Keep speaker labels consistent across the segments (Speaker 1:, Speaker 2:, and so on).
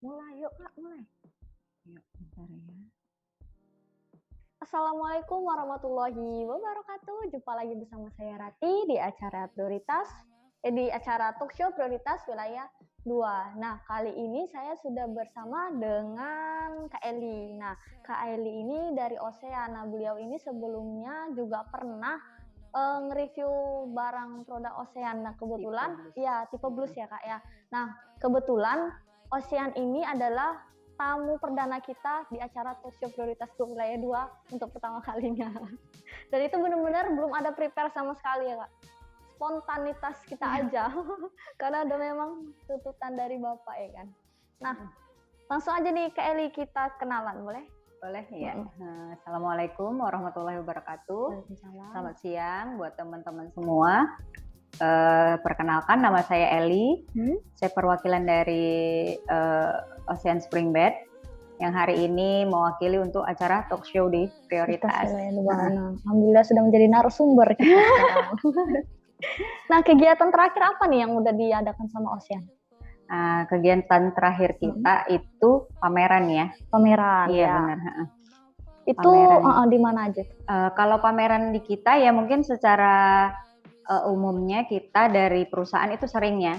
Speaker 1: Mulai, yuk Kak, mulai.
Speaker 2: Yuk, bentar ya.
Speaker 1: Assalamualaikum warahmatullahi wabarakatuh. Jumpa lagi bersama saya Rati di acara talk show prioritas wilayah 2. Nah, kali ini saya sudah bersama dengan Kak Eli. Nah, Kak Eli ini dari Ocean. Nah, beliau ini sebelumnya juga pernah nge-review barang produk Ocean. Nah, kebetulan tipe blues ya Kak ya. Nah, kebetulan Ocean ini adalah tamu perdana kita di acara talk show prioritas wilayah 2 untuk pertama kalinya. Dan itu benar-benar belum ada prepare sama sekali ya Kak. Spontanitas kita aja. Karena ada memang tuntutan dari Bapak ya kan. Nah, langsung aja nih Kak Eli kita kenalan boleh?
Speaker 2: Boleh ya. Assalamualaikum warahmatullahi wabarakatuh. Selamat siang buat teman-teman semua. Perkenalkan, nama saya Eli. Saya perwakilan dari Ocean Spring Bed yang hari ini mewakili untuk acara talk show di Prioritas.
Speaker 1: Alhamdulillah sudah menjadi narasumber kita sekarang. Nah, kegiatan terakhir apa nih yang udah diadakan sama Ocean?
Speaker 2: Kegiatan terakhir kita itu pameran ya.
Speaker 1: Pameran.
Speaker 2: Iya
Speaker 1: ya.
Speaker 2: benar.
Speaker 1: Itu di mana aja?
Speaker 2: Kalau pameran di kita ya mungkin secara umumnya kita dari perusahaan itu sering ya,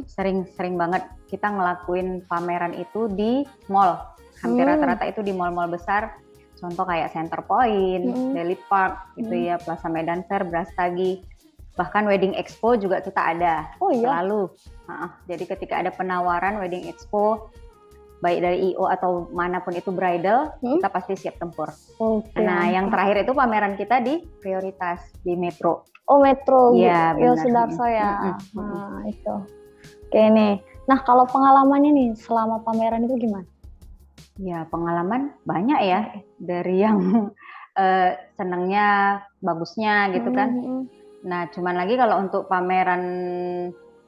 Speaker 2: sering banget kita ngelakuin pameran itu di mall. Hampir rata-rata itu di mall-mall besar. Contoh kayak Center Point, Daily Park gitu ya, Plaza Medan Fair, Brastagi. Bahkan Wedding Expo juga kita ada.
Speaker 1: Oh iya.
Speaker 2: Selalu. Jadi ketika ada penawaran Wedding Expo, baik dari IO atau manapun itu bridal, kita pasti siap tempur.
Speaker 1: Okay.
Speaker 2: Nah, yang terakhir itu pameran kita di Prioritas di Metro.
Speaker 1: Oh, Metro.
Speaker 2: Iya,
Speaker 1: benar. Sudarso ya. Nah, itu. Oke nih. Nah, kalau pengalamannya nih selama pameran itu gimana?
Speaker 2: Ya, pengalaman banyak ya. Dari yang senangnya, bagusnya gitu kan. Nah, cuman lagi kalau untuk pameran,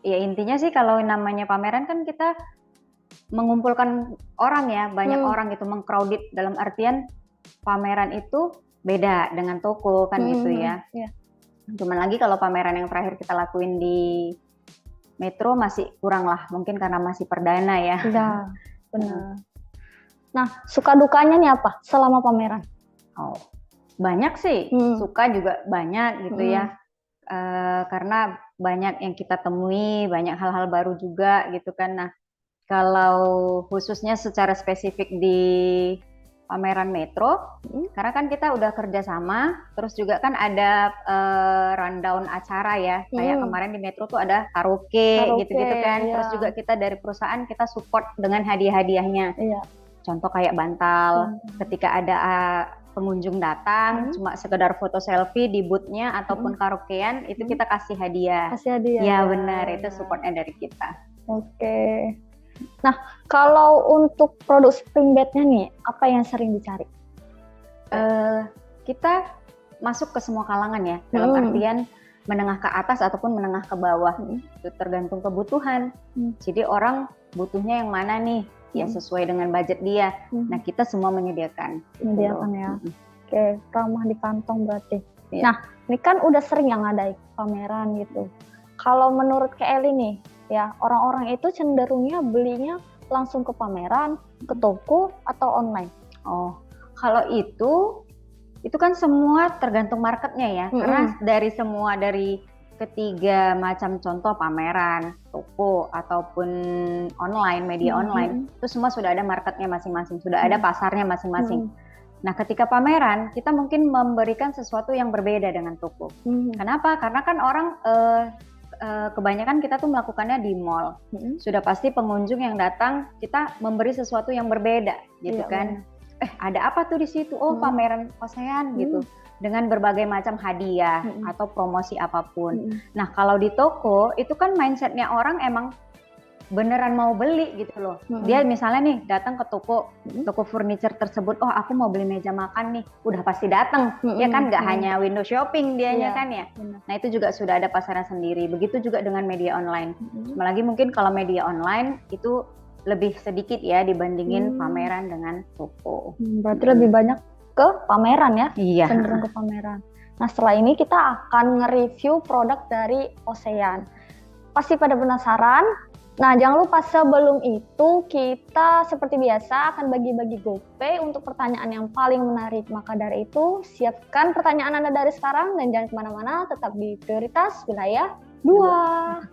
Speaker 2: ya intinya sih kalau namanya pameran kan kita mengumpulkan orang ya, banyak orang gitu, mengcrowded dalam artian pameran itu beda dengan toko kan gitu ya. Cuman lagi kalau pameran yang terakhir kita lakuin di Metro masih kurang lah, mungkin karena masih perdana ya.
Speaker 1: Iya, benar. Nah, suka dukanya nih apa selama pameran?
Speaker 2: Oh, banyak sih, suka juga banyak gitu ya. Karena banyak yang kita temui, banyak hal-hal baru juga gitu kan. Nah, kalau khususnya secara spesifik di pameran Metro, karena kan kita udah kerjasama, terus juga kan ada rundown acara ya, kayak kemarin di Metro tuh ada karaoke gitu-gitu kan.
Speaker 1: Iya.
Speaker 2: Terus juga kita dari perusahaan kita support dengan hadiah-hadiahnya.
Speaker 1: Iya.
Speaker 2: Contoh kayak bantal, ketika ada pengunjung datang, cuma sekedar foto selfie di boothnya ataupun karaokean, itu kita kasih hadiah.
Speaker 1: Kasih hadiah.
Speaker 2: Ya benar, itu supportnya dari kita.
Speaker 1: Oke. Nah, kalau untuk produk spring bed-nya nih, apa yang sering dicari?
Speaker 2: Kita masuk ke semua kalangan ya, dalam artian menengah ke atas ataupun menengah ke bawah. Itu tergantung kebutuhan. Jadi orang butuhnya yang mana nih? Ya sesuai dengan budget dia. Nah, kita semua menyediakan.
Speaker 1: Menyediakan ya. Oke, ramah di kantong berarti. Ya. Nah, ini kan udah sering yang ada pameran gitu. Kalau menurut Kak Eli nih, ya orang-orang itu cenderungnya belinya langsung ke pameran, ke toko atau online?
Speaker 2: Oh, kalau itu kan semua tergantung marketnya ya. Karena dari ketiga macam contoh pameran, toko ataupun online, media online, itu semua sudah ada marketnya masing-masing, sudah ada pasarnya masing-masing. Nah, ketika pameran kita mungkin memberikan sesuatu yang berbeda dengan toko. Kenapa? Karena kan orang kebanyakan kita tuh melakukannya di mall. Sudah pasti pengunjung yang datang kita memberi sesuatu yang berbeda, gitu kan? Ada apa tuh di situ? Oh, pameran Ocean gitu. Dengan berbagai macam hadiah atau promosi apapun. Nah, kalau di toko itu kan mindsetnya orang emang beneran mau beli gitu loh. Dia misalnya nih datang ke toko furniture tersebut, oh aku mau beli meja makan nih, udah pasti datang. Ya kan, nggak hanya window shopping dianya kan ya. Nah, itu juga sudah ada pasarnya sendiri. Begitu juga dengan media online. Cuma lagi mungkin kalau media online itu lebih sedikit ya dibandingin pameran dengan toko.
Speaker 1: Berarti lebih banyak ke pameran ya?
Speaker 2: Iya.
Speaker 1: Cenderung ke pameran. Nah, setelah ini kita akan nge-review produk dari Ocean. Pasti pada penasaran, Nah, jangan lupa sebelum itu kita seperti biasa akan bagi-bagi GoPay untuk pertanyaan yang paling menarik. Maka dari itu, siapkan pertanyaan Anda dari sekarang dan jangan kemana-mana, tetap di Prioritas Wilayah 2.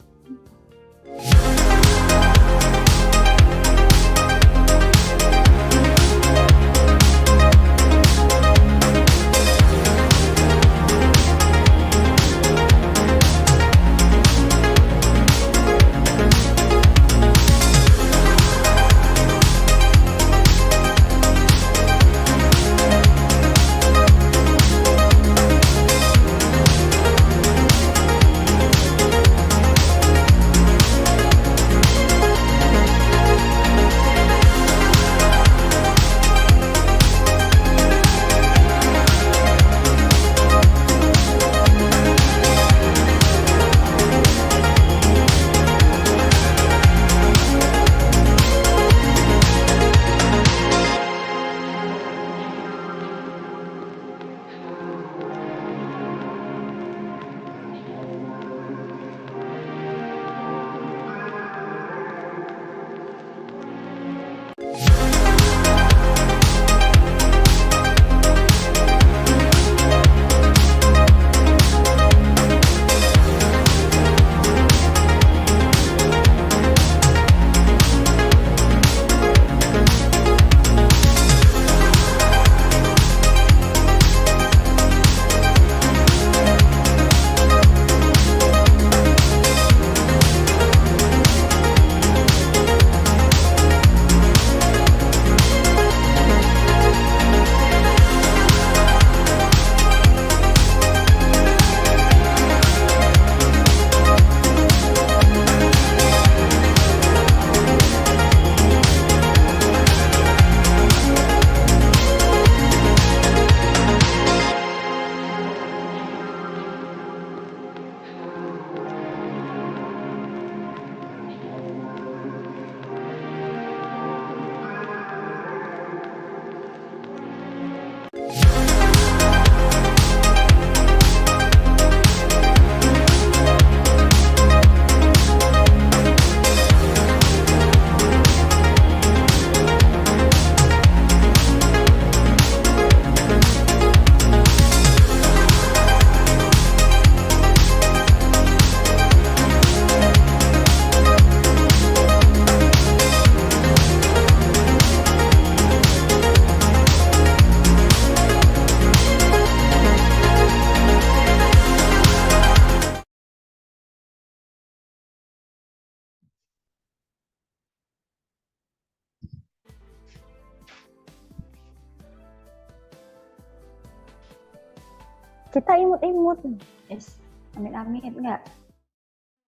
Speaker 1: Kita imut-imut.
Speaker 2: Yes, amit-amit enggak?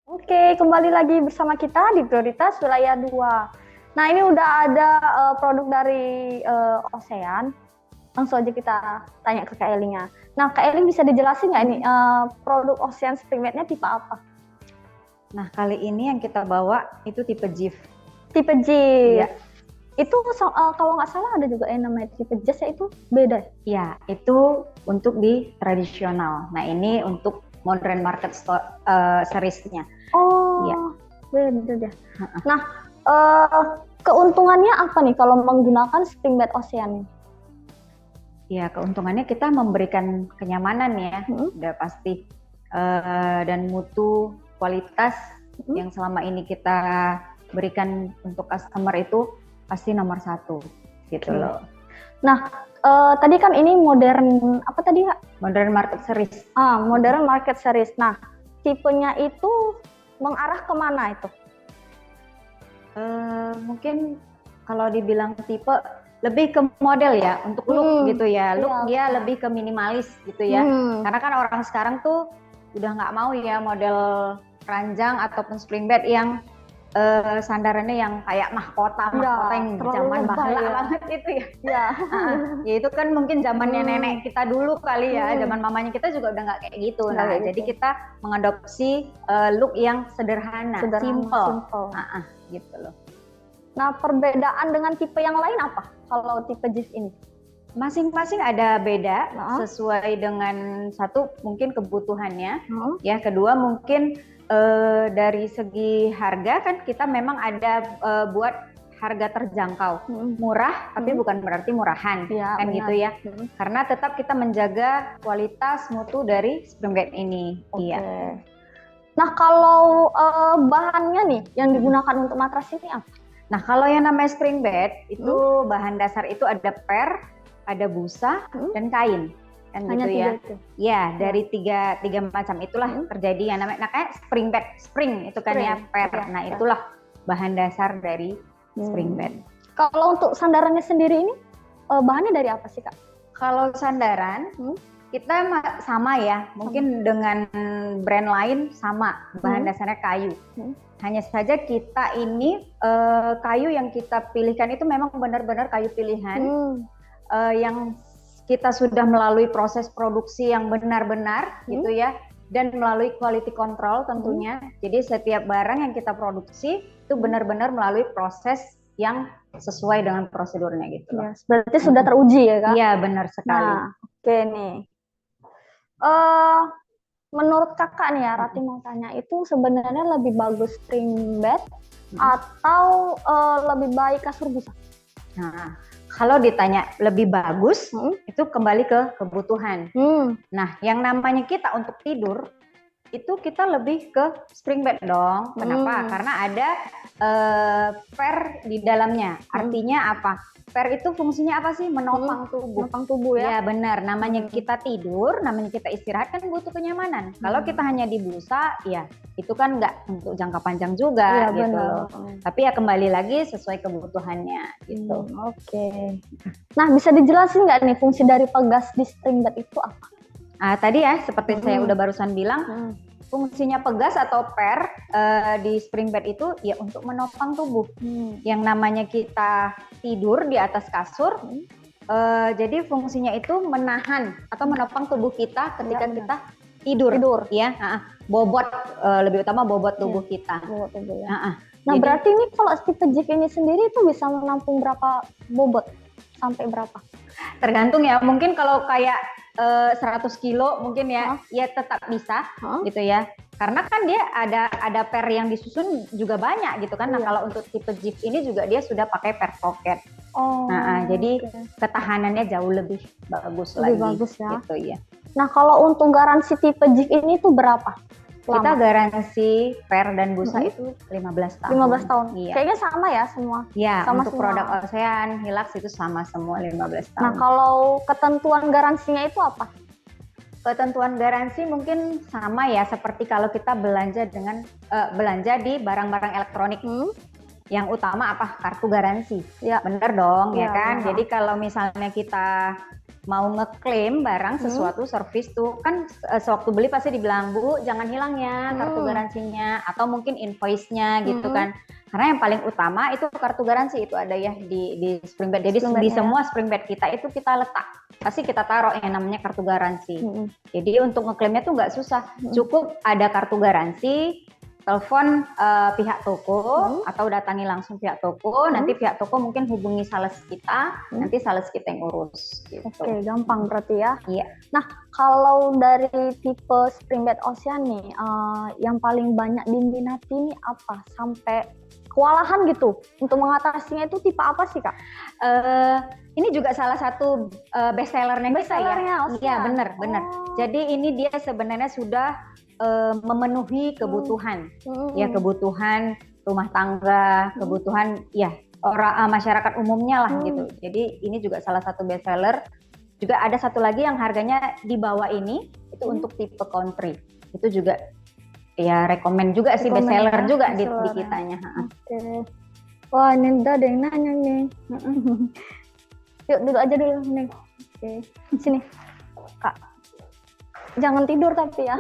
Speaker 1: Oke, kembali lagi bersama kita di Prioritas Wilayah 2. Nah, ini udah ada produk dari Ocean. Langsung aja kita tanya ke Kak Eli-nya. Nah, Kak Eli bisa dijelasin nggak ini produk Ocean Springmate-nya tipe apa?
Speaker 2: Nah, kali ini yang kita bawa itu tipe JIF.
Speaker 1: Tipe JIF.
Speaker 2: Iya.
Speaker 1: Itu kalau nggak salah ada juga yang namanya tipe Jazz, ya, itu beda?
Speaker 2: Ya, itu untuk di tradisional. Nah, ini untuk modern market series-nya.
Speaker 1: Oh,
Speaker 2: ya.
Speaker 1: Beda ya. Nah, keuntungannya apa nih kalau menggunakan Springmate Ocean?
Speaker 2: Ya, keuntungannya kita memberikan kenyamanan ya, udah pasti, dan mutu, kualitas yang selama ini kita berikan untuk customer itu pasti nomor 1 gitu loh.
Speaker 1: Nah, tadi kan ini modern apa tadi, Kak?
Speaker 2: Modern market series.
Speaker 1: Modern market series. Nah, tipenya itu mengarah kemana itu?
Speaker 2: Mungkin kalau dibilang tipe lebih ke model ya, untuk look gitu ya. Look dia lebih ke minimalis gitu ya. Karena kan orang sekarang tuh udah nggak mau ya model ranjang ataupun springbed yang sandarannya yang kayak mahkota yang zaman bahla banget itu ya. Ya itu kan mungkin zamannya nenek kita dulu kali ya, zaman mamanya kita juga udah nggak kayak gitu. Nah, jadi kita mengadopsi look yang sederhana, simple. Gitu loh.
Speaker 1: Nah, perbedaan dengan tipe yang lain apa kalau tipe JIF ini?
Speaker 2: Masing-masing ada beda sesuai dengan satu mungkin kebutuhannya, ya kedua mungkin dari segi harga kan kita memang ada buat harga terjangkau, murah tapi bukan berarti murahan, ya, kan benar. Gitu ya, karena tetap kita menjaga kualitas mutu dari spring bed ini. Iya.
Speaker 1: Nah kalau bahannya nih yang digunakan untuk matras ini apa?
Speaker 2: Nah kalau yang namanya spring bed itu bahan dasar itu ada per, ada busa dan kain, kan gitu ya. Ya dari tiga macam itulah terjadi yang namanya kayak spring bed, spring itu kan ya per. Nah itulah bahan dasar dari spring bed.
Speaker 1: Kalau untuk sandarannya sendiri ini bahannya dari apa sih Kak?
Speaker 2: Kalau sandaran kita sama ya, mungkin dengan brand lain sama, bahan dasarnya kayu. Hanya saja kita ini kayu yang kita pilihkan itu memang benar-benar kayu pilihan yang kita sudah melalui proses produksi yang benar-benar gitu ya, dan melalui quality control tentunya. Jadi setiap barang yang kita produksi itu benar-benar melalui proses yang sesuai dengan prosedurnya gitu loh.
Speaker 1: Yes, berarti sudah teruji ya Kak?
Speaker 2: Iya benar sekali.
Speaker 1: Nah, oke nih. Menurut Kakak nih ya, Rati mau tanya, itu sebenarnya lebih bagus spring bed atau lebih baik kasur busa?
Speaker 2: Nah, kalau ditanya lebih bagus, itu kembali ke kebutuhan. Nah, yang namanya kita untuk tidur, itu kita lebih ke spring bed dong. Kenapa? Karena ada per di dalamnya. Artinya apa? Per itu fungsinya apa sih? Menopang tubuh.
Speaker 1: Menopang tubuh ya?
Speaker 2: Ya benar. Namanya kita tidur, namanya kita istirahat kan butuh kenyamanan. Kalau kita hanya di busa, ya itu kan nggak untuk jangka panjang juga gitu loh. Tapi ya kembali lagi sesuai kebutuhannya gitu.
Speaker 1: Oke. Nah bisa dijelasin nggak nih fungsi dari pegas di spring bed itu apa?
Speaker 2: Tadi ya seperti saya udah barusan bilang, fungsinya pegas atau per di spring bed itu ya untuk menopang tubuh. Yang namanya kita tidur di atas kasur, jadi fungsinya itu menahan atau menopang tubuh kita ketika kita tidur. Ya, bobot lebih utama bobot tubuh kita.
Speaker 1: Bobot tubuh ya. Nah jadi, berarti ini kalau tipe Jeep ini sendiri itu bisa menampung berapa bobot? Sampai berapa?
Speaker 2: Tergantung ya, mungkin kalau kayak 100 kilo mungkin ya, ya tetap bisa gitu ya. Karena kan dia ada per yang disusun juga banyak gitu kan. Nah kalau untuk tipe Jeep ini juga dia sudah pakai per pocket. Jadi ketahanannya jauh lebih bagus lagi.
Speaker 1: Bagus ya.
Speaker 2: Gitu ya.
Speaker 1: Nah kalau untuk garansi tipe Jeep ini tuh berapa?
Speaker 2: Kita garansi per dan busa itu 15 tahun.
Speaker 1: 15 tahun.
Speaker 2: Iya.
Speaker 1: Kayaknya sama ya semua.
Speaker 2: Ya,
Speaker 1: sama
Speaker 2: untuk semua. Produk Ocean, Hilux itu sama semua 15 tahun.
Speaker 1: Nah, kalau ketentuan garansinya itu apa?
Speaker 2: Ketentuan garansi mungkin sama ya seperti kalau kita belanja dengan belanja di barang-barang elektronik. Yang utama apa? Kartu garansi. Ya, bener dong ya kan? Jadi kalau misalnya kita mau ngeklaim barang sesuatu servis tuh kan sewaktu beli pasti dibilang, Bu jangan hilang ya kartu garansinya atau mungkin invoice-nya gitu kan. Karena yang paling utama itu kartu garansi itu ada ya di spring bed. Jadi di semua spring bed kita itu kita letak, pasti kita taruh yang namanya kartu garansi. Jadi untuk ngeklaimnya tuh nggak susah, cukup ada kartu garansi, telepon pihak toko atau datangi langsung pihak toko, nanti pihak toko mungkin hubungi sales kita, nanti sales kita yang urus gitu.
Speaker 1: Oke, gampang berarti ya.
Speaker 2: Iya.
Speaker 1: Nah, kalau dari tipe spring bed Ocean nih, yang paling banyak diminati ini apa? Sampai kewalahan gitu untuk mengatasinya itu tipe apa sih Kak?
Speaker 2: Ini juga salah satu best sellernya kita ya. Iya, benar. Jadi ini dia sebenarnya sudah memenuhi kebutuhan, ya kebutuhan rumah tangga, kebutuhan ya orang masyarakat umumnya lah gitu. Jadi ini juga salah satu best seller. Juga ada satu lagi yang harganya di bawah ini itu untuk tipe country. Itu juga ya rekomen juga sih best seller juga di kitanya.
Speaker 1: Oke. Wah ini udah ada yang nanya nih. Yuk duduk aja dulu nih. Oke. Sini Kak. Jangan tidur tapi ya.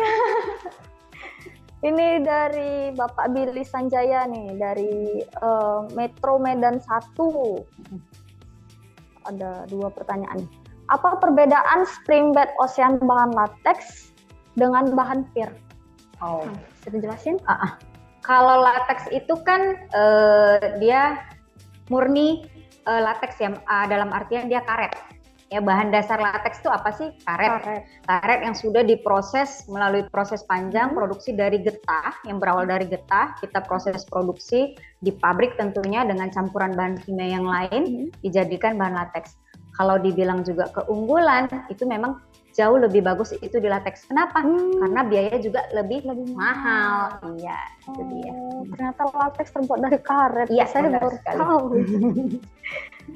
Speaker 1: Ini dari Bapak Billy Sanjaya nih, dari Metro Medan 1. Ada 2 pertanyaan. Apa perbedaan spring bed Ocean bahan latex dengan bahan PIR? Bisa dijelasin?
Speaker 2: Kalau latex itu kan dia murni latex ya, dalam artian dia karet. ya bahan dasar latex itu apa sih? Karet. Karet yang sudah diproses melalui proses panjang produksi dari getah, yang berawal dari getah, kita proses produksi di pabrik tentunya dengan campuran bahan kimia yang lain dijadikan bahan latex. Kalau dibilang juga keunggulan, itu memang jauh lebih bagus itu di latex. Kenapa? Karena biaya juga lebih mahal. Iya, itu dia.
Speaker 1: Ternyata latex terbuat dari karet.
Speaker 2: Iya,
Speaker 1: saya baru tahu.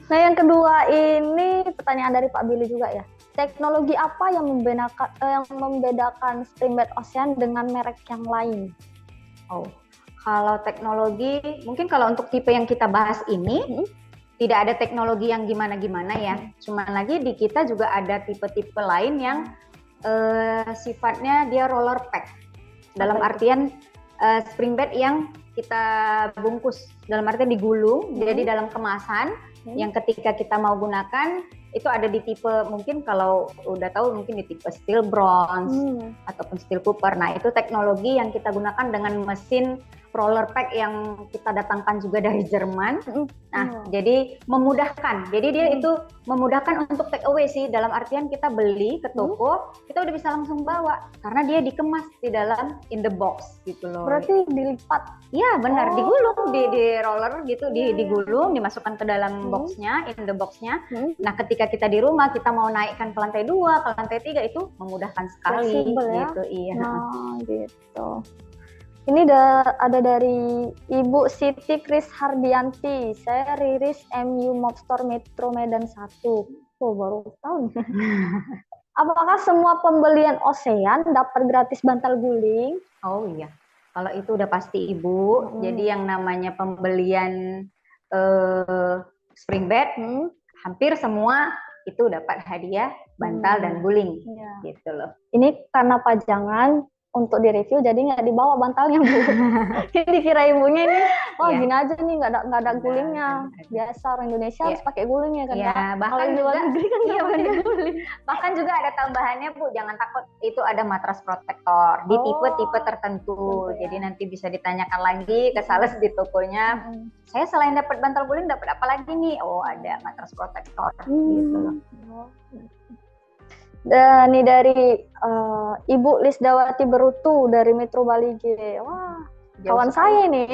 Speaker 1: Nah, yang kedua ini pertanyaan dari Pak Billy juga ya. Teknologi apa yang membedakan Springbed Ocean dengan merek yang lain?
Speaker 2: Oh, kalau teknologi, mungkin kalau untuk tipe yang kita bahas ini, tidak ada teknologi yang gimana-gimana ya. Cuman lagi di kita juga ada tipe-tipe lain yang sifatnya dia roller pack. Dalam artian springbed yang kita bungkus, dalam artian digulung, jadi dalam kemasan yang ketika kita mau gunakan itu ada di tipe, mungkin kalau udah tahu mungkin di tipe steel bronze ataupun steel cooper. Nah, itu teknologi yang kita gunakan dengan mesin roller pack yang kita datangkan juga dari Jerman. Nah, jadi memudahkan. Jadi dia itu memudahkan untuk take away sih, dalam artian kita beli ke toko, kita udah bisa langsung bawa karena dia dikemas di dalam in the box gitu loh.
Speaker 1: Berarti dilipat.
Speaker 2: Iya, benar, digulung di roller gitu, digulung, dimasukkan ke dalam boxnya, in the boxnya. Nah, ketika kita di rumah kita mau naikkan ke lantai 2, ke lantai 3 itu memudahkan sekali.
Speaker 1: Fleksibel ya?
Speaker 2: Gitu, iya.
Speaker 1: Nah, gitu. Ini ada dari Ibu Siti Kris Hardianti. Saya Riris MU Mob Store Metro Medan 1. Oh, baru tahu. Apakah semua pembelian Ocean dapat gratis bantal guling?
Speaker 2: Oh iya, kalau itu udah pasti Ibu. Jadi yang namanya pembelian Springbed, hampir semua itu dapat hadiah bantal dan guling, gitu loh.
Speaker 1: Ini karena pajangan untuk direview, jadi nggak dibawa bantalnya, Bu. Dikira ibunya ini, gini aja nih, nggak ada gulingnya. Biasa orang Indonesia harus pakai gulingnya kan?
Speaker 2: Bahkan juga negeri kan pakai guling. Bahkan juga ada tambahannya, Bu. Jangan takut, itu ada matras protektor di tipe-tipe tertentu. Jadi nanti bisa ditanyakan lagi ke sales di tokonya. Saya selain dapat bantal guling, dapat apa lagi nih? Oh, ada matras protektor. Gitu loh.
Speaker 1: Dan ini dari Ibu Lisdawati Berutu dari Metro Bali G. Wah, kawan saya ini.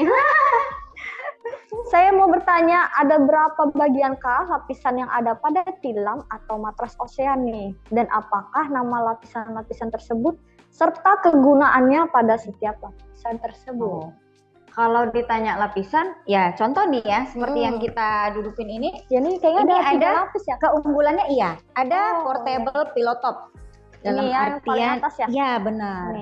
Speaker 1: Saya mau bertanya, ada berapa bagiankah lapisan yang ada pada tilam atau matras Ocean nih? Dan apakah nama lapisan-lapisan tersebut serta kegunaannya pada setiap lapisan tersebut?
Speaker 2: Kalau ditanya lapisan, ya contoh nih ya, seperti yang kita dudukin ini.
Speaker 1: Ya, ini kayaknya ada 3 lapis ya?
Speaker 2: Keunggulannya iya, ada portable pillow top. Dalam
Speaker 1: ini ya,
Speaker 2: artian,
Speaker 1: paling atas ya?
Speaker 2: Iya benar.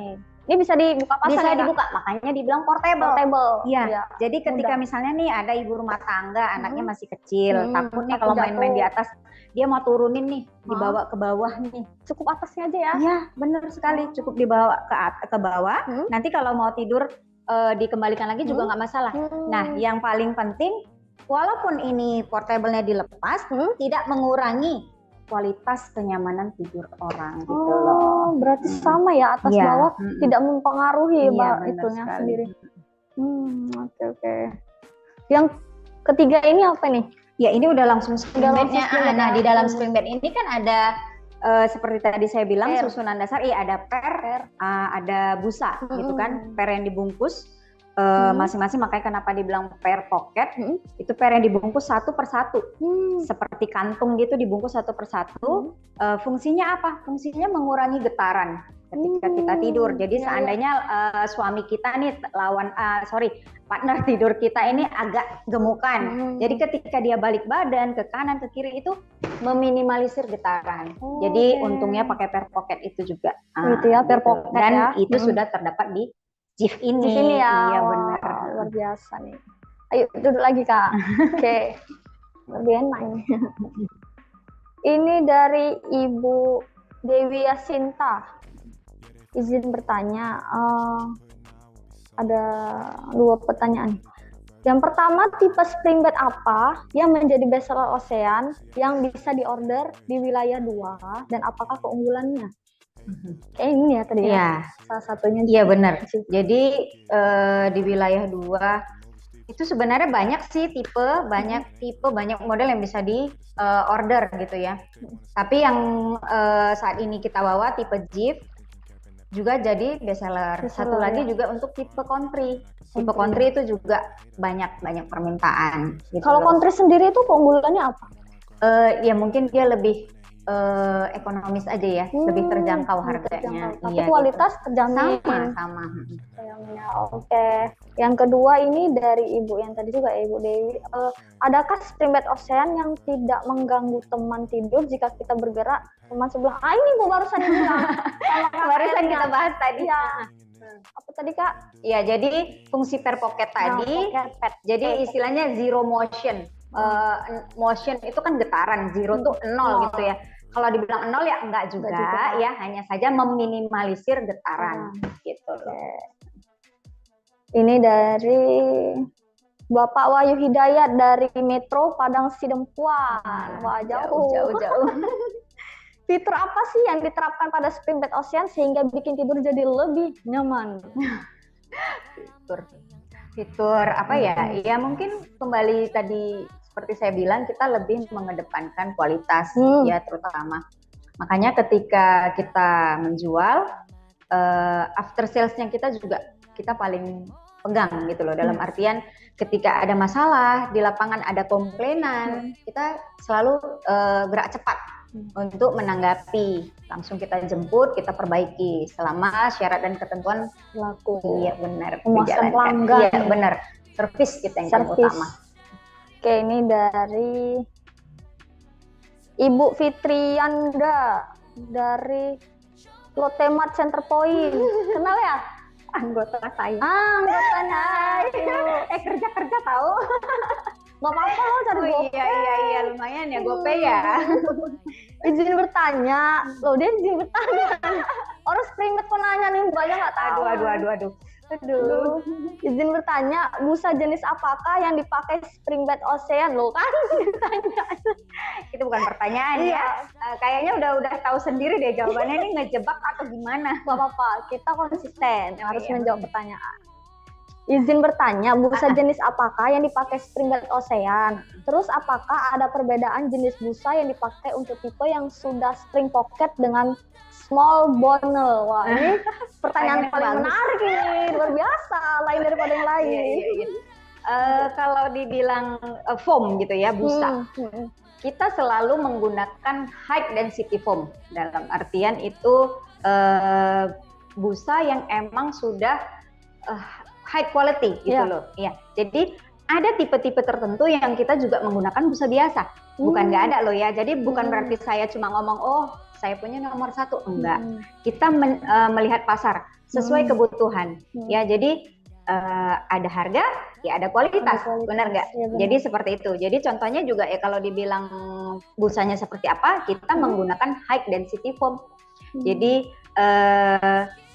Speaker 1: Ini bisa dibuka pasang
Speaker 2: bisa
Speaker 1: ya,
Speaker 2: dibuka, makanya dibilang portable. Iya. Jadi ketika misalnya nih ada ibu rumah tangga, anaknya masih kecil, takutnya kalau main-main di atas, dia mau turunin nih, dibawa ke bawah nih.
Speaker 1: Cukup atasnya aja ya?
Speaker 2: Iya, benar sekali, cukup dibawa ke bawah. Nanti kalau mau tidur dikembalikan lagi juga nggak masalah. Nah, yang paling penting, walaupun ini portable-nya dilepas, tidak mengurangi kualitas kenyamanan tidur orang gitu loh.
Speaker 1: Berarti sama ya, atas bawah tidak mempengaruhi itunya sendiri. Oke. Yang ketiga ini apa nih?
Speaker 2: Ya, ini udah langsung springbed-nya. Nah, di dalam springbed ini kan ada seperti tadi saya bilang susunan dasar, ada per, ada busa gitu kan, per yang dibungkus masing-masing, makanya kenapa dibilang per pocket, itu per yang dibungkus satu persatu, seperti kantung gitu dibungkus satu persatu. Fungsinya apa? Fungsinya mengurangi getaran ketika kita tidur. Jadi seandainya suami kita nih partner tidur kita ini agak gemukan. Jadi ketika dia balik badan ke kanan ke kiri itu meminimalisir getaran. Jadi untungnya pakai per pocket itu juga.
Speaker 1: Itu ya, per pocket
Speaker 2: dan
Speaker 1: ya.
Speaker 2: itu sudah terdapat di Jif ini.
Speaker 1: Di sini ya.
Speaker 2: Iya benar.
Speaker 1: Luar biasa nih. Ayo duduk lagi Kak. Oke. Lebih enak ini. Ini dari Ibu Dewi Yasinta. Izin bertanya, ada 2 pertanyaan. Yang pertama, tipe springbed apa yang menjadi bestseller Ocean yang bisa diorder di wilayah 2 dan apakah keunggulannya? Ini ya tadi ya, salah satunya.
Speaker 2: Iya benar. Jadi di wilayah 2 Itu sebenarnya banyak sih banyak model yang bisa di order gitu ya. Tapi yang saat ini kita bawa tipe Jeep juga jadi bestseller. Satu lagi juga untuk tipe country. Tipe country itu juga banyak permintaan. Gitu
Speaker 1: Kalau country sendiri itu keunggulannya apa?
Speaker 2: Ya mungkin dia lebih ekonomis aja ya, lebih terjangkau harganya.
Speaker 1: Tapi kualitas gitu. Terjamin.
Speaker 2: Sama.
Speaker 1: Oke. Yang kedua ini dari Ibu yang tadi juga Ibu Dewi. Adakah spring bed ocean yang tidak mengganggu teman tidur jika kita bergerak teman sebelah? Ini Bu barusan bilang.
Speaker 2: Barusan kita bahas tadi.
Speaker 1: Ya. Apa tadi Kak?
Speaker 2: Ya, jadi fungsi per pocket tadi. Jadi istilahnya zero motion. Motion itu kan getaran, zero tuh nol gitu ya. Kalau dibilang nol ya enggak juga, ya, hanya saja meminimalisir getaran gitu loh.
Speaker 1: Ini dari Bapak Wahyu Hidayat dari Metro Padang Sidempuan. Wah, jauh. Fitur apa sih yang diterapkan pada spring bed ocean sehingga bikin tidur jadi lebih nyaman?
Speaker 2: Fitur apa ya? Ya mungkin kembali tadi seperti saya bilang, kita lebih mengedepankan kualitas ya terutama. Makanya ketika kita menjual, after sales-nya kita juga kita paling pegang gitu loh. Dalam artian ketika ada masalah di lapangan, ada komplainan, kita selalu gerak cepat untuk menanggapi. Langsung kita jemput, kita perbaiki selama syarat dan ketentuan berlaku. Iya benar.
Speaker 1: Pemuasan pelanggan.
Speaker 2: Iya benar. Servis kita yang paling utama.
Speaker 1: Oke, ini dari Ibu Fitrianda dari Lotemat Center Point. Kenal ya?
Speaker 2: Anggota saya.
Speaker 1: Anggotanya.
Speaker 2: Kerja tahu.
Speaker 1: Gak apa-apa loh cari GoPay.
Speaker 2: Iya, lumayan ya GoPay ya.
Speaker 1: Izin bertanya. Loh, dia izin bertanya. Orang spring bed kok nanya nih, banyak gak tahu.
Speaker 2: Aduh.
Speaker 1: Izin bertanya, busa jenis apakah yang dipakai spring bed ocean? Loh kan ditanya.
Speaker 2: Itu bukan pertanyaan ya. Kayaknya udah tahu sendiri deh jawabannya, ini ngejebak atau gimana.
Speaker 1: Gak apa-apa, kita konsisten harus menjawab pertanyaan. Izin bertanya, busa jenis apakah yang dipakai spring bed ocean? Terus apakah ada perbedaan jenis busa yang dipakai untuk tipe yang sudah spring pocket dengan small bonnel? Wah, ini pertanyaan paling menarik ini, luar biasa, lain daripada yang lain.
Speaker 2: Kalau dibilang foam gitu ya, busa, kita selalu menggunakan high density foam. Dalam artian itu busa yang emang sudah high quality gitu loh. Ya, jadi ada tipe-tipe tertentu yang kita juga menggunakan busa biasa. Bukan nggak ada loh ya. Jadi bukan berarti saya cuma ngomong, saya punya nomor 1, enggak. Kita melihat pasar sesuai kebutuhan. Ya, jadi ada harga, ya ada kualitas. Benar nggak? Ya, jadi seperti itu. Jadi contohnya juga ya kalau dibilang busanya seperti apa, kita menggunakan high density foam. Jadi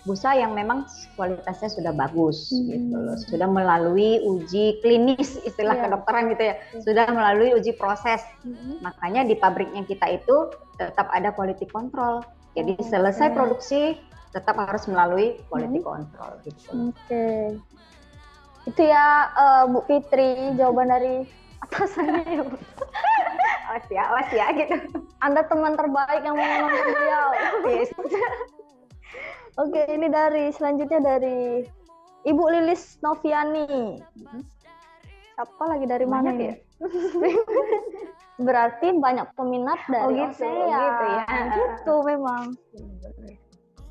Speaker 2: busa yang memang kualitasnya sudah bagus gitu loh. Sudah melalui uji klinis, istilah kedokteran gitu ya. Sudah melalui uji proses. Makanya di pabriknya kita itu tetap ada quality control. Jadi selesai produksi tetap harus melalui quality control gitu.
Speaker 1: Oke. Itu ya Bu Fitri, jawaban dari atasannya ya Bu.
Speaker 2: Awas ya gitu.
Speaker 1: Anda teman terbaik yang mau nonton beliau.
Speaker 2: Yes.
Speaker 1: Oke, ini selanjutnya dari Ibu Lilis Noviani. Siapa lagi dari mana ya? Berarti banyak peminat dari Ocean. Gitu ya. Gitu memang.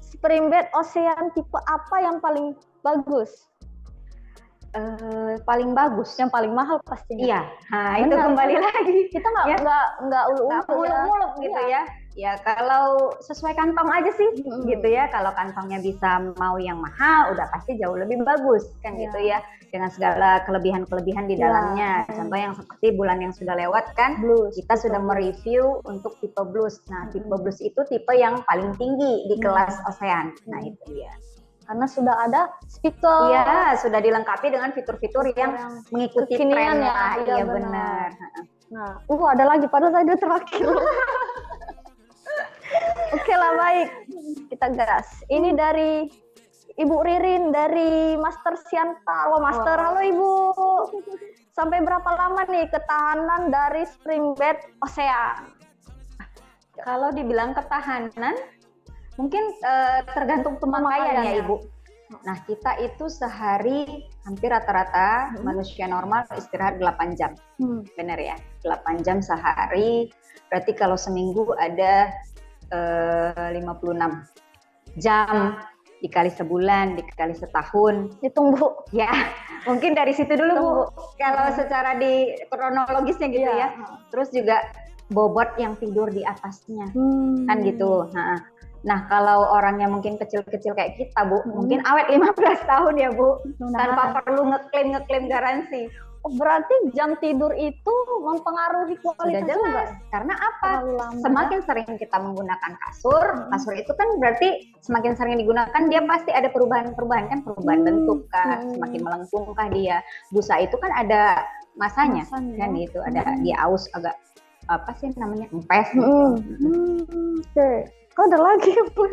Speaker 1: Spring bed Ocean tipe apa yang paling bagus?
Speaker 2: Paling bagus,
Speaker 1: yang paling mahal pastinya.
Speaker 2: Iya, itu kembali lagi.
Speaker 1: Kita nggak
Speaker 2: uluk-uluk gitu ya. Ya kalau sesuai kantong aja sih, gitu ya. Kalau kantongnya bisa mau yang mahal, udah pasti jauh lebih bagus kan gitu ya. Dengan segala kelebihan-kelebihan di dalamnya. Contoh yang seperti bulan yang sudah lewat kan, kita sudah mereview untuk tipe blues. Nah, tipe blues itu tipe yang paling tinggi di kelas Ocean. Nah, itu dia.
Speaker 1: Karena sudah ada speaker.
Speaker 2: Iya, sudah dilengkapi dengan fitur-fitur yang mengikuti tren lah. Iya benar.
Speaker 1: Nah, ada lagi padahal tadi terakhir. Oke lah, baik. Kita gas. Ini dari Ibu Ririn dari Master Siantar. Master, halo Ibu. Sampai berapa lama nih ketahanan dari spring bed Ocean?
Speaker 2: Kalau dibilang ketahanan, mungkin tergantung pemakaian ya Ibu. Nah, kita itu sehari hampir rata-rata manusia normal istirahat 8 jam. Benar ya? 8 jam sehari. Berarti kalau seminggu ada 56 jam dikali sebulan, dikali setahun.
Speaker 1: Hitung Bu.
Speaker 2: Ya, mungkin dari situ dulu Bu. Kalau secara di kronologisnya gitu ya. Terus juga bobot yang tidur di atasnya. Kan gitu. Nah, kalau orang yang mungkin kecil-kecil kayak kita, Bu, mungkin awet 15 tahun ya, Bu, tanpa perlu ngeklaim garansi.
Speaker 1: Oh, berarti jam tidur itu mempengaruhi kualitas
Speaker 2: juga. Karena apa? Semakin sering kita menggunakan kasur, kasur itu kan berarti semakin sering digunakan, dia pasti ada perubahan-perubahan kan, perubahan bentuk kah, semakin melengkung kah dia. Busa itu kan ada masanya kan gitu, ada dia aus agak apa sih namanya, empes gitu.
Speaker 1: Kok ada lagi ya Bu?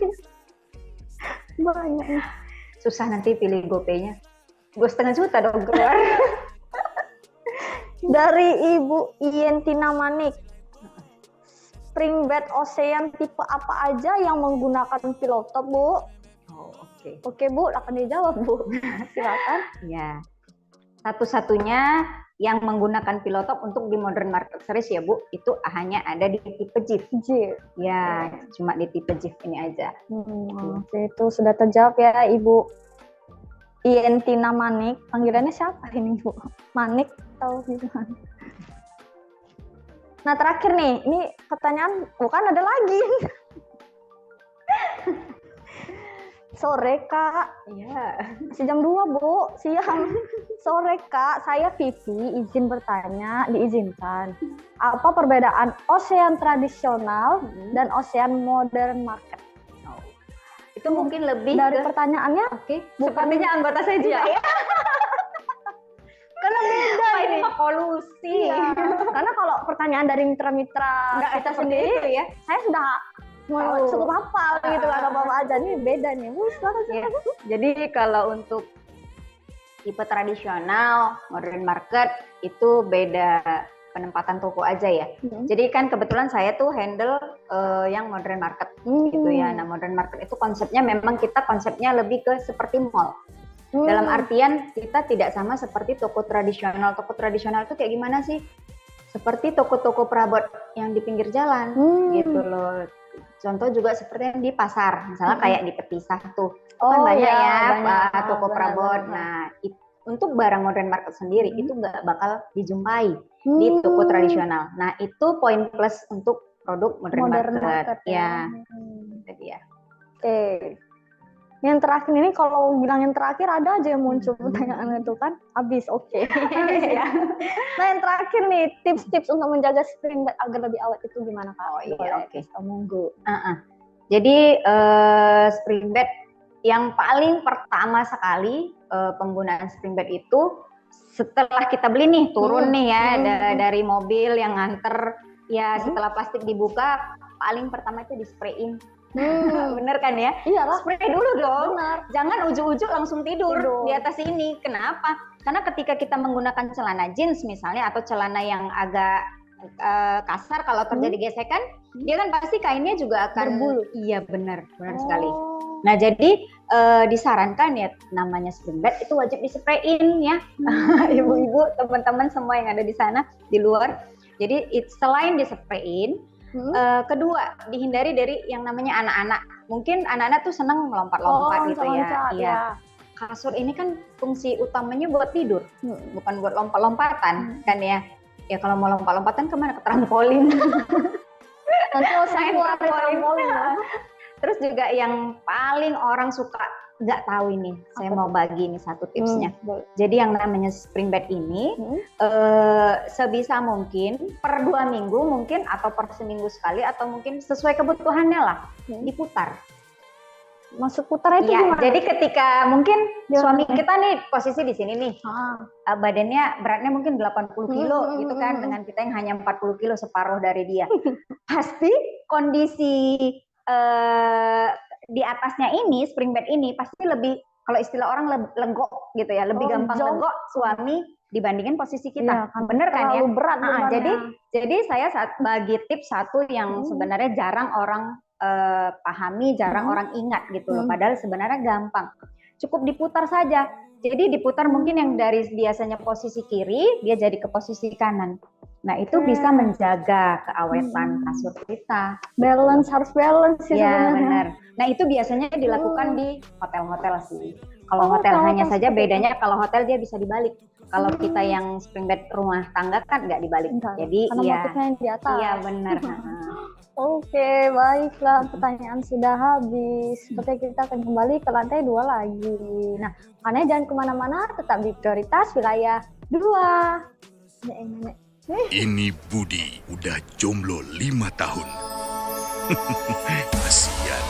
Speaker 1: Banyak.
Speaker 2: Susah nanti pilih GoPay-nya. Gue 1,5 juta dong keluar.
Speaker 1: Dari Ibu Ientina Manik. Spring bed Ocean tipe apa aja yang menggunakan pillow top, Bu?
Speaker 2: Oh, oke.
Speaker 1: Oke, Bu, akan dijawab, Bu. Silakan.
Speaker 2: Ya. Satu-satunya yang menggunakan pillow top untuk di modern market series ya Bu, itu hanya ada di tipe Jiv. Ya, cuma di tipe Jiv ini aja.
Speaker 1: Oke, itu sudah terjawab ya Ibu Ientina Manik. Panggilannya siapa ini Bu? Manik atau gimana? Nah terakhir nih, ini pertanyaan bukan ada lagi. Sore Kak,
Speaker 2: iya.
Speaker 1: Masih jam 2 Bu, siang. Sore Kak, saya Vivi, izin bertanya, diizinkan. Apa perbedaan Ocean tradisional dan Ocean modern market?
Speaker 2: Itu mungkin lebih
Speaker 1: dari pertanyaannya.
Speaker 2: Oke. Sepertinya anggota saya juga ya.
Speaker 1: Karena beda
Speaker 2: ini polusi.
Speaker 1: Iya. Karena kalau pertanyaan dari mitra-mitra kita sendiri ya, saya sudah cukup hafal gitu kan, apa-apa aja nih beda nih.
Speaker 2: Ya. Jadi kalau untuk tipe tradisional, modern market itu beda penempatan toko aja ya. Jadi kan kebetulan saya tuh handle yang modern market gitu ya. Nah, modern market itu konsepnya memang kita konsepnya lebih ke seperti mall. Dalam artian kita tidak sama seperti toko tradisional. Toko tradisional itu kayak gimana sih? Seperti toko-toko perabot yang di pinggir jalan gitu loh. Contoh juga seperti yang di pasar, misalnya kayak di Petisah tuh. Kan banyak ya toko perabot. Nah, untuk barang modern market sendiri itu nggak bakal dijumpai di toko tradisional. Nah, itu poin plus untuk produk modern market. Ya. Itu dia.
Speaker 1: Oke. Yang terakhir ini kalau bilang yang terakhir ada aja yang muncul pertanyaan itu kan habis. Oke. Ya. Nah yang terakhir nih tips-tips untuk menjaga spring bed agar lebih awet itu gimana Kak?
Speaker 2: Oh iya oke.
Speaker 1: Monggo.
Speaker 2: Jadi spring bed yang paling pertama sekali penggunaan spring bed itu setelah kita beli nih turun nih ya dari mobil yang nganter ya setelah plastik dibuka paling pertama itu disprayin. Bener kan ya?
Speaker 1: Iya lah.
Speaker 2: Spray dulu dong.
Speaker 1: Benar.
Speaker 2: Jangan ujuk-ujuk langsung tidur di atas ini. Kenapa? Karena ketika kita menggunakan celana jeans misalnya atau celana yang agak kasar kalau terjadi gesekan, dia kan pasti kainnya juga akan
Speaker 1: berbulu.
Speaker 2: Iya benar sekali. Nah jadi disarankan ya namanya spring bed itu wajib disprayin ya, ibu-ibu, teman-teman semua yang ada di sana di luar. Jadi selain disprayin. Kedua, dihindari dari yang namanya anak-anak. Mungkin anak-anak tuh senang melompat-lompat gitu ya. Iya. Kasur ini kan fungsi utamanya buat tidur, bukan buat lompat-lompatan kan ya. Ya kalau mau lompat-lompatan kemana? Ke trampolin.
Speaker 1: Nanti saya keluar trampolin.
Speaker 2: Terus juga yang paling orang suka nggak tahu ini, saya mau bagi ini satu tipsnya. Jadi yang namanya spring bed ini sebisa mungkin per 2 minggu mungkin atau per seminggu sekali atau mungkin sesuai kebutuhannya lah diputar.
Speaker 1: Maksud putar itu gimana?
Speaker 2: Jadi ketika mungkin suami kita nih posisi di sini nih, badannya beratnya mungkin 80 kilo gitu kan, dengan kita yang hanya 40 kilo separuh dari dia. Pasti kondisi di atasnya ini, spring bed ini pasti lebih, kalau istilah orang legok gitu ya, lebih gampang legok suami dibandingin posisi kita.
Speaker 1: Iya,
Speaker 2: Bener kan ya?
Speaker 1: berat
Speaker 2: Jadi saya bagi tips satu yang sebenarnya jarang orang pahami, jarang orang ingat gitu loh. Padahal sebenarnya gampang. Cukup diputar saja. Jadi diputar mungkin yang dari biasanya posisi kiri, dia jadi ke posisi kanan. Nah itu bisa menjaga keawetan kasur kita.
Speaker 1: Harus balance sih
Speaker 2: ya, benar. Nah itu biasanya dilakukan di hotel-hotel sih. Kalau hotel hanya saja bedanya kalau hotel dia bisa dibalik. Kalau kita yang spring bed rumah tangga kan nggak dibalik. Jadi
Speaker 1: motifnya di atas.
Speaker 2: Iya benar.
Speaker 1: Oke, baiklah, pertanyaan sudah habis. Seperti kita akan kembali ke lantai 2 lagi. Nah, makanya jangan kemana-mana, tetap di Prioritas Wilayah 2.
Speaker 3: Ini Budi, udah jomblo 5 tahun. Kasian.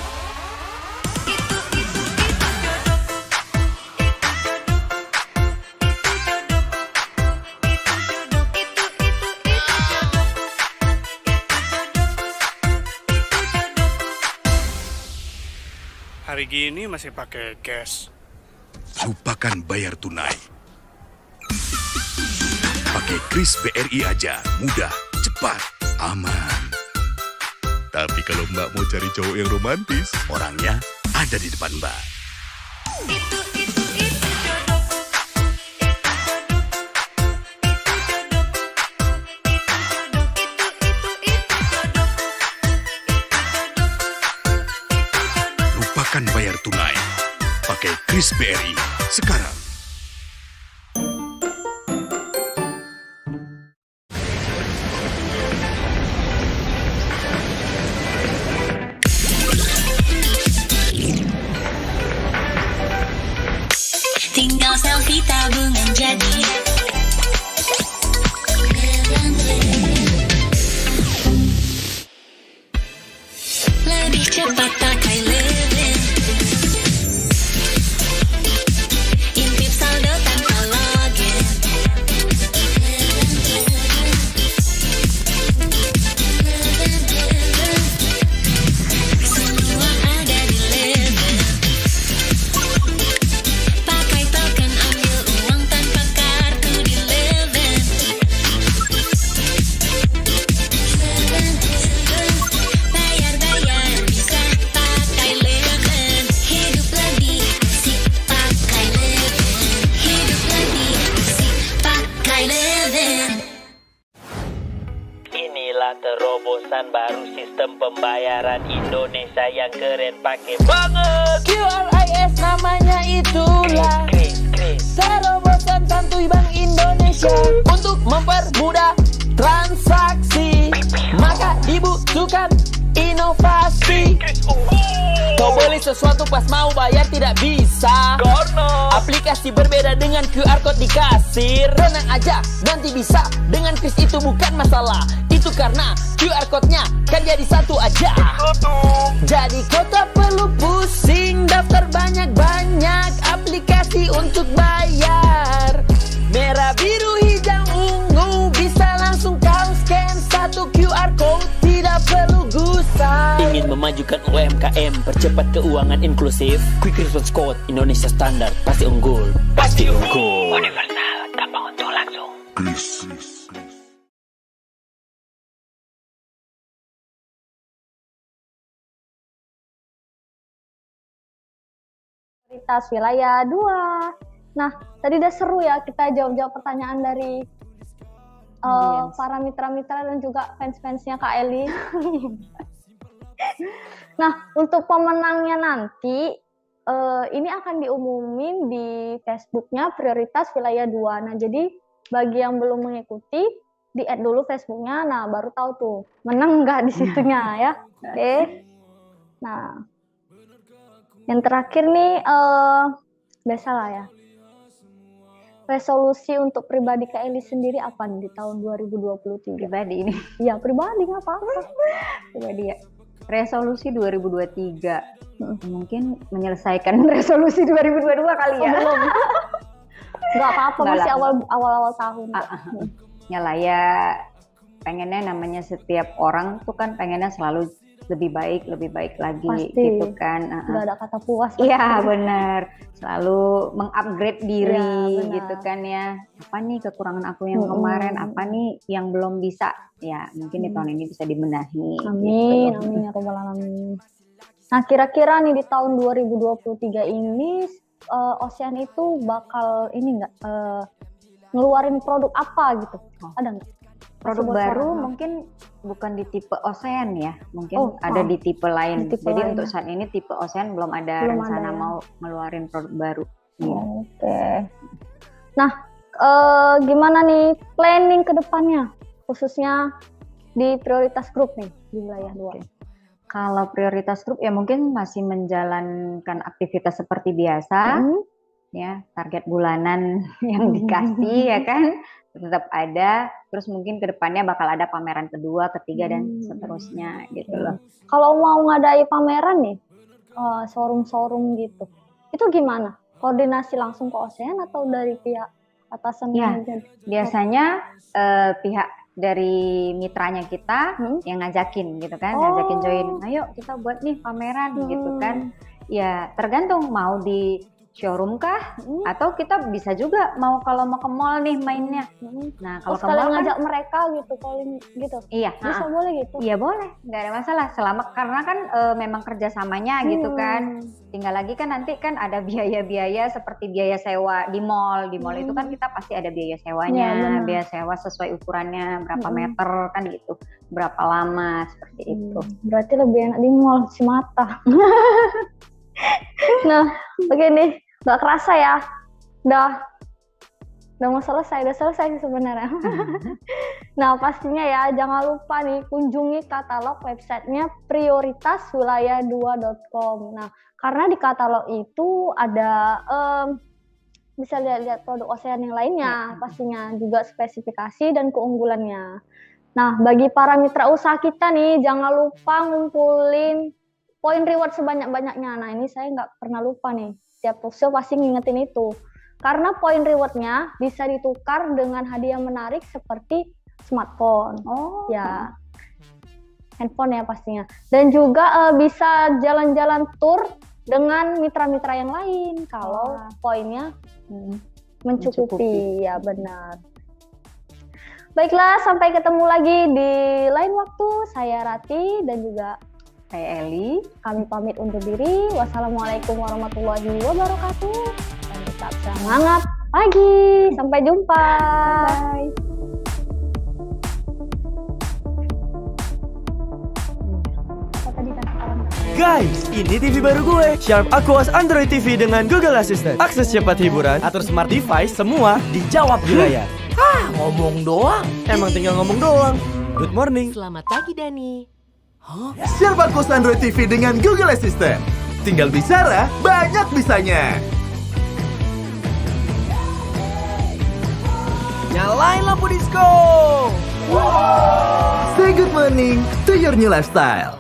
Speaker 4: Hari gini masih pakai cash.
Speaker 3: Lupakan bayar tunai. Pakai Kris BRI aja, mudah, cepat, aman. Tapi kalau Mbak mau cari cowok yang romantis, orangnya ada di depan Mbak. Lupakan bayar tunai. Pakai Kris BRI sekarang.
Speaker 5: Tinggal selfie tabungan jadi. Lebih cepat pakai Livin. Intip saldo tanpa login. Semua ada di Livin. Pakai token ambil uang tanpa kartu di Livin. Bayar bisa pakai Livin. Hidup lebih asik pakai Livin. Hidup lebih asik pakai Livin.
Speaker 6: Inilah terobosan baru sistem pembayaran Indonesia yang keren pakai banget.
Speaker 7: QRIS namanya itulah terobosan santuy Bank Indonesia untuk mempermudah transaksi. Maka dibutuhkan inovasi. Kau beli sesuatu pas mau bayar tidak bisa. Aplikasi berbeda dengan QR code di kasir. Tenang aja, nanti bisa. Dengan Kris itu bukan masalah. Itu karena QR code-nya kan jadi satu aja. Jadi kau tak perlu pusing daftar banyak-banyak aplikasi untuk bayar. Merah, biru, hijau, ungu bisa langsung kau scan satu QR code, tidak perlu gusar.
Speaker 6: Ingin memajukan UMKM, percepat keuangan inklusif. Quick Response Code Indonesia Standar pasti unggul. Pasti unggul. Universal, gampang untuk langsung.
Speaker 3: Kris.
Speaker 1: Prioritas Wilayah 2. Nah, tadi udah seru ya kita jawab-jawab pertanyaan dari para mitra-mitra dan juga fans-fansnya Kak Eli. Nah, untuk pemenangnya nanti, ini akan diumumin di Facebooknya Prioritas Wilayah 2. Nah, jadi bagi yang belum mengikuti, di-add dulu Facebooknya, nah baru tahu tuh, menang nggak di situnya ya. Oke. Nah, yang terakhir nih, biasalah ya. Resolusi untuk pribadi Kak Eli sendiri apa nih di tahun 2023?
Speaker 2: Pribadi ini.
Speaker 1: Iya, pribadi nggak apa-apa.
Speaker 2: Pribadi ya. Resolusi 2023. Mungkin menyelesaikan resolusi 2022 kali ya.
Speaker 1: Belum. Nggak apa-apa, masih awal-awal tahun.
Speaker 2: Ya lah ya, pengennya namanya setiap orang tuh kan pengennya selalu lebih baik lagi
Speaker 1: Pasti.
Speaker 2: gitu kan.
Speaker 1: Nggak ada kata puas.
Speaker 2: Iya benar, selalu mengupgrade diri
Speaker 1: Iya, benar.
Speaker 2: gitu kan ya. Apa nih kekurangan aku yang kemarin, apa nih yang belum bisa, ya mungkin di tahun ini bisa dibenahi.
Speaker 1: Amin,
Speaker 2: gitu.
Speaker 1: amin ya robbal alamin. Nah, kira-kira nih di tahun 2023 ini Ocean itu bakal ini nggak ngeluarin produk apa gitu? Ada nggak?
Speaker 2: Produk
Speaker 1: Masih
Speaker 2: baru
Speaker 1: bocoran?
Speaker 2: mungkin bukan di tipe Ocean ya, mungkin ada di tipe lain.
Speaker 1: Di tipe
Speaker 2: Jadi
Speaker 1: lain
Speaker 2: untuk
Speaker 1: ya.
Speaker 2: saat ini tipe Ocean belum ada
Speaker 1: Belum
Speaker 2: rencana
Speaker 1: ada ya.
Speaker 2: mau ngeluarin produk baru. Iya.
Speaker 1: Oke. Nah, gimana nih planning ke depannya, khususnya di prioritas grup nih di wilayah 2?
Speaker 2: Oke. Kalau prioritas grup ya mungkin masih menjalankan aktivitas seperti biasa, ya target bulanan yang dikasih ya kan tetap ada. Terus mungkin kedepannya bakal ada pameran kedua, ketiga dan seterusnya gitu loh.
Speaker 1: Kalau mau ngadai pameran nih, showroom-showroom gitu, itu gimana? Koordinasi langsung ke Ocean atau dari pihak atasan
Speaker 2: Ya.
Speaker 1: manajemen?
Speaker 2: Biasanya pihak dari mitranya kita yang ngajakin gitu kan, ngajakin join, ayo kita buat nih pameran gitu kan. Ya tergantung mau di showroom kah atau kita bisa juga kalau mau ke mall nih mainnya. Nah kalau ke
Speaker 1: sekalian
Speaker 2: mall kan,
Speaker 1: ngajak mereka gitu, calling gitu.
Speaker 2: iya,
Speaker 1: Bisa boleh gitu.
Speaker 2: iya boleh, nggak ada masalah selama karena kan memang kerjasamanya gitu kan. Tinggal lagi kan nanti kan ada biaya-biaya seperti biaya sewa di mall. Di mall itu kan kita pasti ada biaya sewanya,
Speaker 1: Iya, benar.
Speaker 2: biaya sewa sesuai ukurannya berapa meter kan gitu, berapa lama seperti itu.
Speaker 1: Berarti lebih enak di mall Cimata. Nah, oke nih, nggak kerasa ya, udah mau selesai, sih sebenarnya. Nah, pastinya ya, jangan lupa nih kunjungi katalog websitenya prioritaswilayah2.com. Nah, karena di katalog itu ada bisa lihat-lihat produk Ocean yang lainnya, pastinya juga spesifikasi dan keunggulannya. Nah, bagi para mitra usaha kita nih, jangan lupa ngumpulin poin reward sebanyak-banyaknya. Nah, ini saya nggak pernah lupa nih. Tiap talkshow pasti ngingetin itu. Karena poin rewardnya bisa ditukar dengan hadiah menarik seperti smartphone. Ya, handphone ya pastinya. Dan juga bisa jalan-jalan tour dengan mitra-mitra yang lain kalau poinnya mencukupi. Ya, benar. Baiklah, sampai ketemu lagi di lain waktu. Saya Rati dan juga
Speaker 2: Saya Eli.
Speaker 1: kami pamit undur diri. Wassalamualaikum warahmatullahi wabarakatuh. Dan tetap semangat pagi. Sampai jumpa. Bye. Apa tadi kan sekarang?
Speaker 8: Guys, ini TV baru gue, Sharp Aquos Android TV dengan Google Assistant. Akses cepat hiburan, atur smart device, semua dijawab di layar.
Speaker 7: Ngomong doang.
Speaker 8: Emang tinggal ngomong doang. Good morning.
Speaker 7: Selamat pagi Dani.
Speaker 9: Sharp Aquos Android TV dengan Google Assistant. Tinggal bicara, banyak bisanya.
Speaker 8: Nyalain lampu disco.
Speaker 9: Say good morning to your new lifestyle.